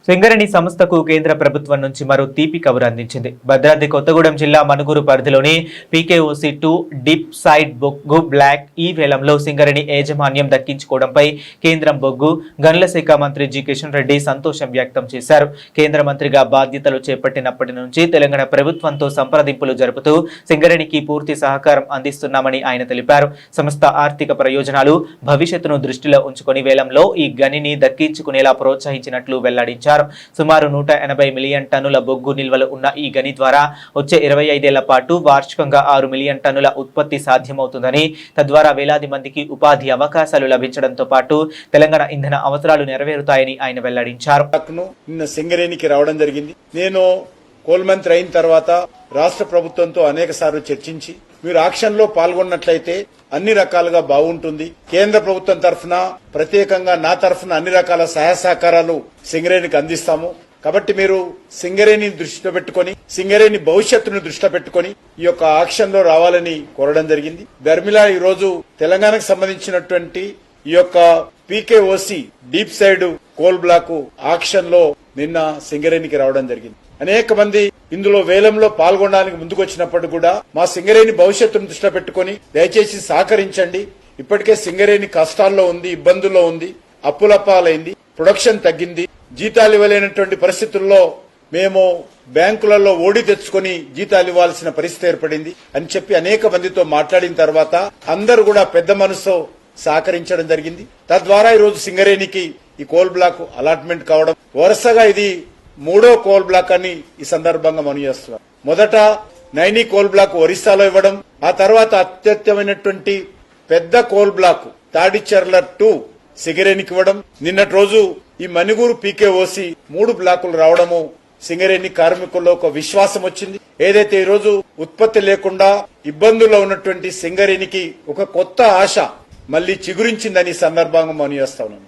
సింగరేణి సంస్థకు కేంద్ర ప్రభుత్వం నుంచి మరో తీపి కబురు అందించింది. భద్రాద్రి కొత్తగూడెం జిల్లా మనుగురు పరిధిలోని పీకేఓసీ 2 డీప్ సైడ్ బొగ్గు బ్లాక్ ఈ వేలంలో సింగరేణి యాజమాన్యం దక్కించుకోవడంపై కేంద్రం బొగ్గు గనుల శాఖ మంత్రి జి కిషన్ రెడ్డి సంతోషం వ్యక్తం చేశారు. కేంద్ర మంత్రిగా బాధ్యతలు చేపట్టినప్పటి నుంచి తెలంగాణ ప్రభుత్వంతో సంప్రదింపులు జరుపుతూ సింగరేణికి పూర్తి సహకారం అందిస్తున్నామని ఆయన తెలిపారు. సంస్థ ఆర్థిక ప్రయోజనాలు భవిష్యత్తును దృష్టిలో ఉంచుకొని వేలంలో ఈ గనిని దక్కించుకునేలా ప్రోత్సహించినట్లు వెల్లడించారు. సుమారు 180 మిలియన్ టన్నుల బొగ్గు నిల్వలు ఉన్న ఈ గని ద్వారా వచ్చే 25 ఏళ్ల పాటు వార్షికంగా 6 మిలియన్ టన్నుల ఉత్పత్తి సాధ్యమవుతుందని, తద్వారా వేలాది మందికి ఉపాధి అవకాశాలు లభించడంతో పాటు తెలంగాణ ఇంధన అవసరాలు నెరవేరుతాయని ఆయన వెల్లడించారు. నిన్న సింగరేణికి రావడం జరిగింది. నేను కోల్ మంత్రి అయిన తర్వాత రాష్ట్ర ప్రభుత్వంతో అనేక సార్లు చర్చించి మీరు ఆక్షన్ లో పాల్గొన్నట్లయితే అన్ని రకాలుగా బాగుంటుంది. కేంద్ర ప్రభుత్వం తరఫున ప్రత్యేకంగా నా తరఫున అన్ని రకాల సహాయ సహకారాలు సింగరేణికి అందిస్తాము. కాబట్టి మీరు సింగరేణి దృష్టిలో పెట్టుకుని సింగరేణి భవిష్యత్తును దృష్టిలో పెట్టుకుని ఈ యొక్క ఆక్షన్ లో రావాలని కోరడం జరిగింది. ధర్మిలా ఈ రోజు తెలంగాణకు సంబంధించినటువంటి ఈ యొక్క PKOC deep side coal block auction లో నిన్న సింగరేణికి రావడం జరిగింది. అనేక మంది ఇందులో వేలంలో పాల్గొనడానికి ముందుకు వచ్చినప్పుడు కూడా మా సింగరేణి భవిష్యత్తును దృష్టిలో పెట్టుకుని దయచేసి సహకరించండి. ఇప్పటికే సింగరేణి కష్టాల్లో ఉంది, ఇబ్బందుల్లో ఉంది, అప్పులపాలైంది, ప్రొడక్షన్ తగ్గింది, జీతాలు ఇవ్వలేనటువంటి పరిస్థితుల్లో మేము బ్యాంకులలో ఓడి తెచ్చుకుని జీతాలు ఇవ్వాల్సిన పరిస్థితి ఏర్పడింది అని చెప్పి అనేక మందితో మాట్లాడిన తర్వాత అందరూ కూడా పెద్ద మనసుతో సహకరించడం జరిగింది. తద్వారా ఈ రోజు సింగరేణికి ఈ కోల్ బ్లాక్ అలాట్మెంట్ కావడం, వరుసగా ఇది 3వ కోల్ బ్లాక్ అని ఈ సందర్భంగా మనం చేస్తున్నాం. మొదట నైని కోల్ బ్లాక్ ఒరిస్సాలో ఇవ్వడం, ఆ తర్వాత అత్యధికమైనటువంటి పెద్ద కోల్ బ్లాక్ తాడిచెర్ల 2 సింగరేణికి ఇవ్వడం, నిన్నటి రోజు ఈ మనుగురు పీకేఓసీ 3 బ్లాకులు రావడము సింగరేణి కార్మికుల్లో ఒక విశ్వాసం వచ్చింది. ఏదైతే ఈ రోజు ఉత్పత్తి లేకుండా ఇబ్బందుల్లో ఉన్నటువంటి సింగరేణికి ఒక కొత్త ఆశ మళ్లీ చిగురించిందని సందర్భంగా మనం చేస్తా ఉన్నాం.